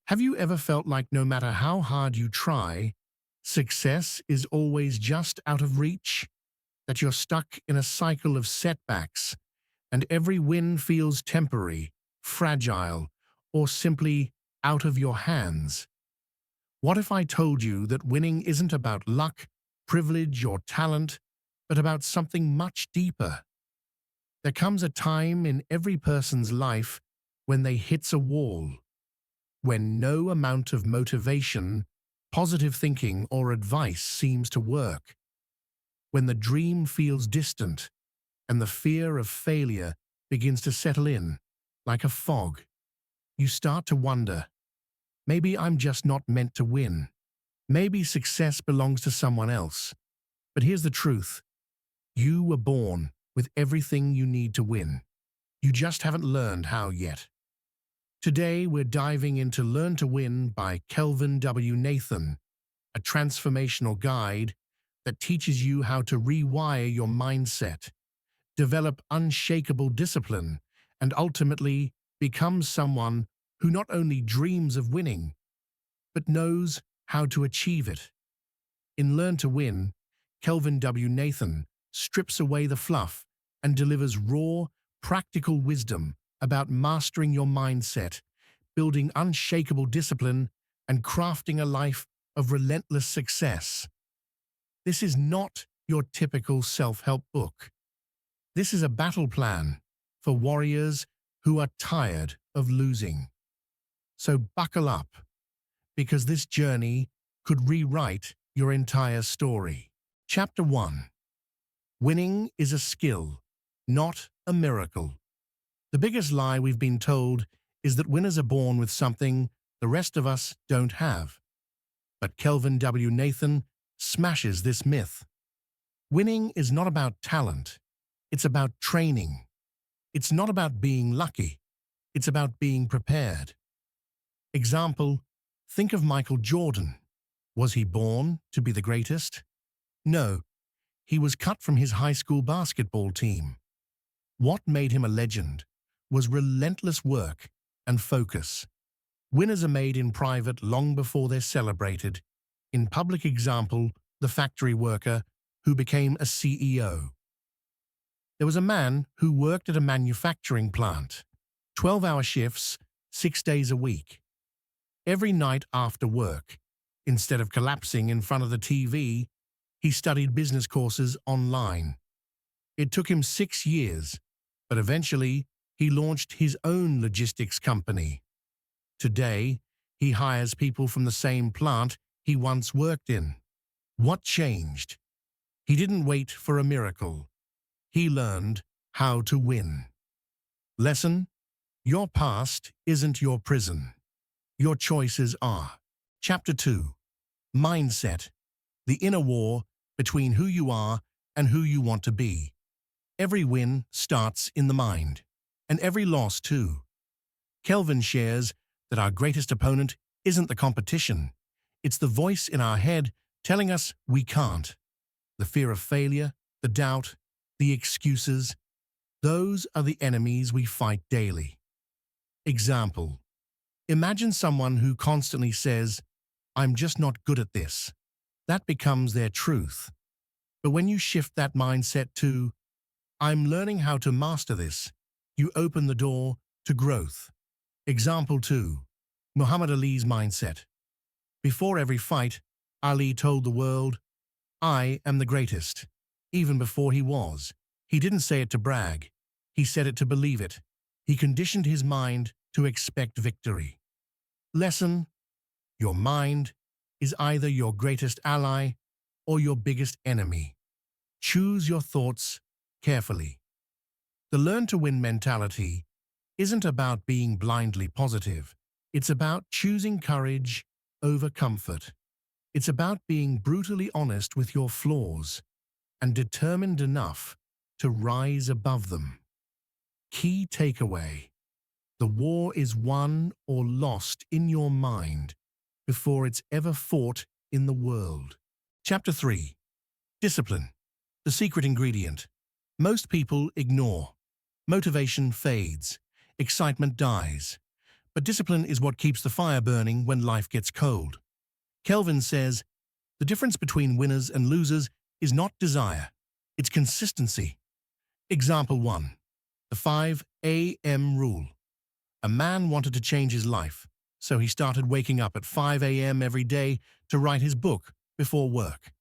Have you ever felt like no matter how hard you try, success is always just out of reach? That you're stuck in a cycle of setbacks, and every win feels temporary, fragile, or simply out of your hands? What if I told you that winning isn't about luck, privilege, or talent, but about something much deeper? There comes a time in every person's life when they hits a wall, when no amount of motivation, positive thinking, or advice seems to work, when the dream feels distant and the fear of failure begins to settle in like a fog. You start to wonder, maybe I'm just not meant to win. Maybe success belongs to someone else. But here's the truth. You were born with everything you need to win. You just haven't learned how yet. Today, we're diving into Learn to Win by Kelvin W. a transformational guide that teaches you how to rewire your mindset, develop unshakable discipline, and ultimately become someone who not only dreams of winning, but knows how to achieve it. In Learn to Win, Kelvin W. strips away the fluff and delivers raw, practical wisdom about mastering your mindset, building unshakable discipline, and crafting a life of relentless success. This is not your typical self-help book. This is a battle plan for warriors who are tired of losing. So buckle up, because this journey could rewrite your entire story. Chapter 1. Winning is a skill, not a miracle. The biggest lie we've been told is that winners are born with something the rest of us don't have. But Kelvin W. smashes this myth. Winning is not about talent. It's about training. It's not about being lucky. It's about being prepared. Example, think of Michael Jordan. Was he born to be the greatest? No, he was cut from his high school basketball team. What made him a legend was relentless work and focus. Winners are made in private long before they're celebrated. In public, example, the factory worker who became a CEO. There was a man who worked at a manufacturing plant, 12-hour shifts, 6 days a week. Every night after work, instead of collapsing in front of the TV, he studied business courses online. It took him 6 years, but eventually he launched his own logistics company. Today, he hires people from the same plant he once worked in. What changed? He didn't wait for a miracle. He learned how to win. Lesson: your past isn't your prison. Your choices are. Chapter 2. Mindset: the inner war between who you are and who you want to be. Every win starts in the mind, and every loss too. Kelvin shares that our greatest opponent isn't the competition. It's the voice in our head telling us we can't. The fear of failure, the doubt, the excuses, those are the enemies we fight daily. Example: imagine someone who constantly says, "I'm just not good at this." That becomes their truth. But when you shift that mindset to, "I'm learning how to master this," you open the door to growth. Example 2. Muhammad Ali's mindset. Before every fight, Ali told the world, "I am the greatest." Even before he was. He didn't say it to brag. He said it to believe it. He conditioned his mind to expect victory. Lesson: your mind is either your greatest ally or your biggest enemy. Choose your thoughts carefully. The Learn to Win mentality isn't about being blindly positive. It's about choosing courage over comfort. It's about being brutally honest with your flaws and determined enough to rise above them. Key takeaway: the war is won or lost in your mind before it's ever fought in the world. Chapter 3. Discipline: the secret ingredient. Most people ignore. Motivation fades. Excitement dies. but discipline is what keeps the fire burning when life gets cold. Kelvin says, the difference between winners and losers is not desire, it's consistency. Example 1. The 5 a.m. rule. A man wanted to change his life, so he started waking up at 5 a.m. every day to write his book before work.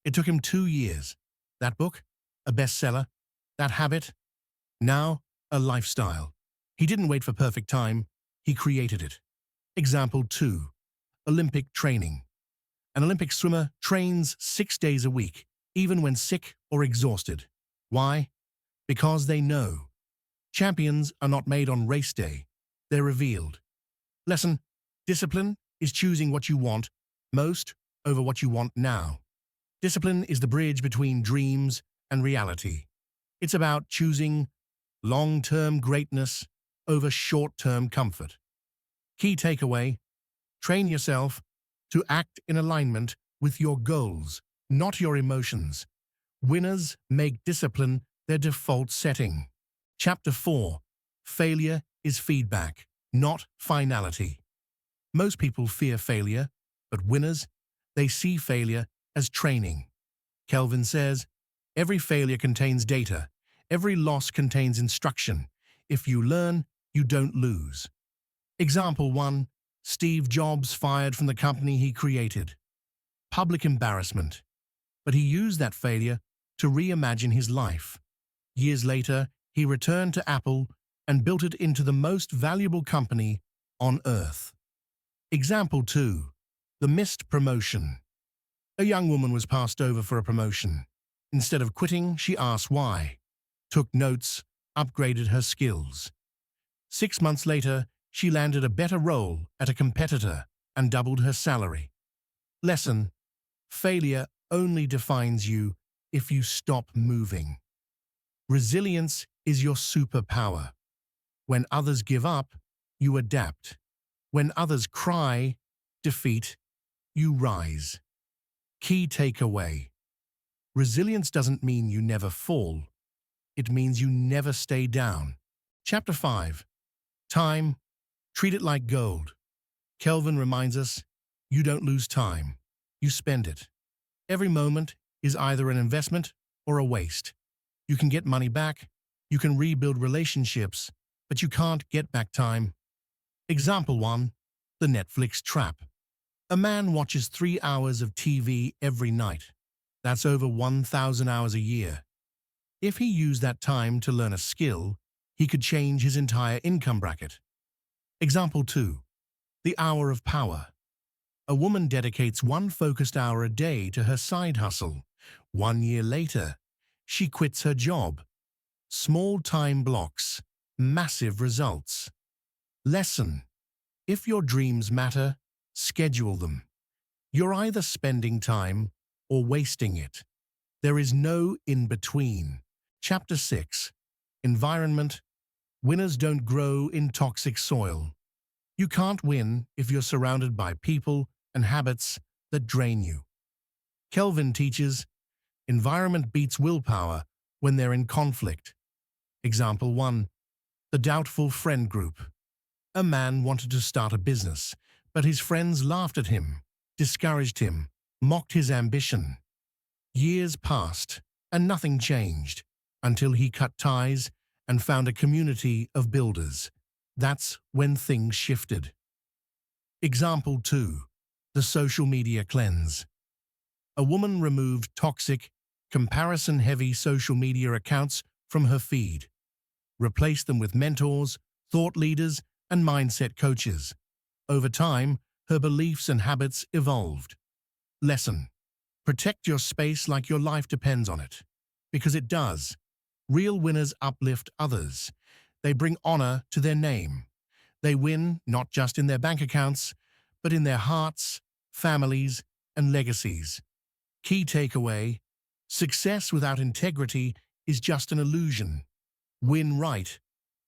It took him 2 years. That book, a bestseller. That habit, now a lifestyle. He didn't wait for perfect time, he created it. Example 2. Olympic training. An Olympic swimmer trains 6 days a week, even when sick or exhausted. Why? Because they know. Champions are not made on race day, they're revealed. Lesson: discipline is choosing what you want most over what you want now. Discipline is the bridge between dreams and reality. It's about choosing long-term greatness over short-term comfort. Key takeaway: train yourself to act in alignment with your goals, not your emotions. Winners make discipline their default setting. Chapter 4. Failure is feedback, not finality. Most people fear failure, but winners, they see failure as training. Kelvin says, every failure contains data. Every loss contains instruction. If you learn, you don't lose. Example 1. Steve Jobs fired from the company he created. Public embarrassment. But he used that failure to reimagine his life. Years later, he returned to Apple and built it into the most valuable company on Earth. Example 2. The missed promotion. A young woman was passed over for a promotion. Instead of quitting, she asked why, took notes, upgraded her skills. 6 months later, she landed a better role at a competitor and doubled her salary. Lesson: failure only defines you if you stop moving. Resilience is your superpower. When others give up, you adapt. When others cry defeat, you rise. Key takeaway: resilience doesn't mean you never fall. It means you never stay down. Chapter 5. Time. Treat it like gold. Kelvin reminds us, you don't lose time. You spend it. Every moment is either an investment or a waste. You can get money back, you can rebuild relationships, but you can't get back time. Example 1. The Netflix trap. A man watches 3 hours of TV every night. That's over 1,000 hours a year. If he used that time to learn a skill, he could change his entire income bracket. Example 2. The hour of power. A woman dedicates 1 focused hour a day to her side hustle. 1 year later, she quits her job. Small time blocks, massive results. Lesson: if your dreams matter, schedule them. You're either spending time or wasting it. There is no in-between. Chapter 6. Environment. Winners don't grow in toxic soil. You can't win if you're surrounded by people and habits that drain you. Kelvin teaches, environment beats willpower when they're in conflict. Example 1. The doubtful friend group. A man wanted to start a business, but his friends laughed at him, discouraged him, mocked his ambition. Years passed, and nothing changed, until he cut ties and found a community of builders. That's when things shifted. Example 2. The social media cleanse. A woman removed toxic, comparison-heavy social media accounts from her feed, replaced them with mentors, thought leaders, and mindset coaches. Over time, her beliefs and habits evolved. Lesson: protect your space like your life depends on it. Because it does. Real winners uplift others. They bring honor to their name. They win not just in their bank accounts, but in their hearts, families, and legacies. Key takeaway: success without integrity is just an illusion. Win right,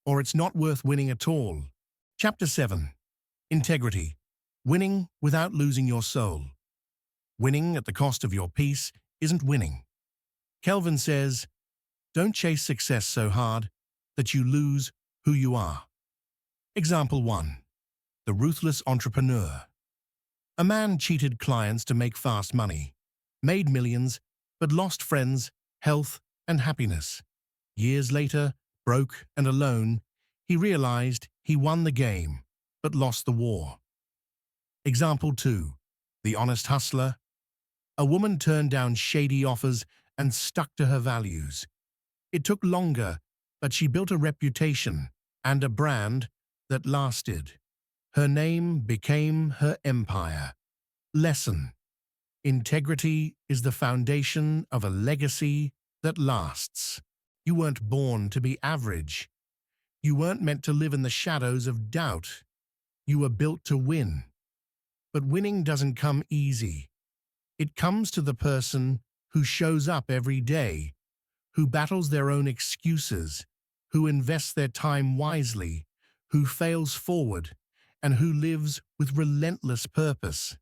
or it's not worth winning at all. Chapter 7. Integrity. Winning without losing your soul. Winning at the cost of your peace isn't winning. Kelvin says, don't chase success so hard that you lose who you are. Example 1. The ruthless entrepreneur. A man cheated clients to make fast money, made millions, but lost friends, health, and happiness. Years later, broke and alone, he realized he won the game, but lost the war. Example 2. The honest hustler. A woman turned down shady offers and stuck to her values. It took longer, but she built a reputation and a brand that lasted. Her name became her empire. Lesson: integrity is the foundation of a legacy that lasts. You weren't born to be average. You weren't meant to live in the shadows of doubt. You were built to win. But winning doesn't come easy. It comes to the person who shows up every day, who battles their own excuses, who invests their time wisely, who fails forward, and who lives with relentless purpose.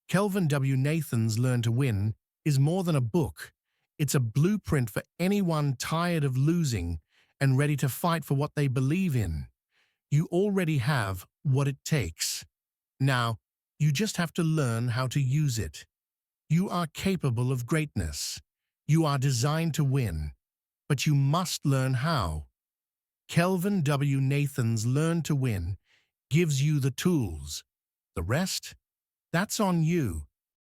Kelvin W. Nathan's Learn to Win is more than a book. It's a blueprint for anyone tired of losing and ready to fight for what they believe in. You already have what it takes. Now, you just have to learn how to use it. You are capable of greatness. You are designed to win, but you must learn how. Kelvin W. Nathan's Learn to Win gives you the tools. The rest? That's on you.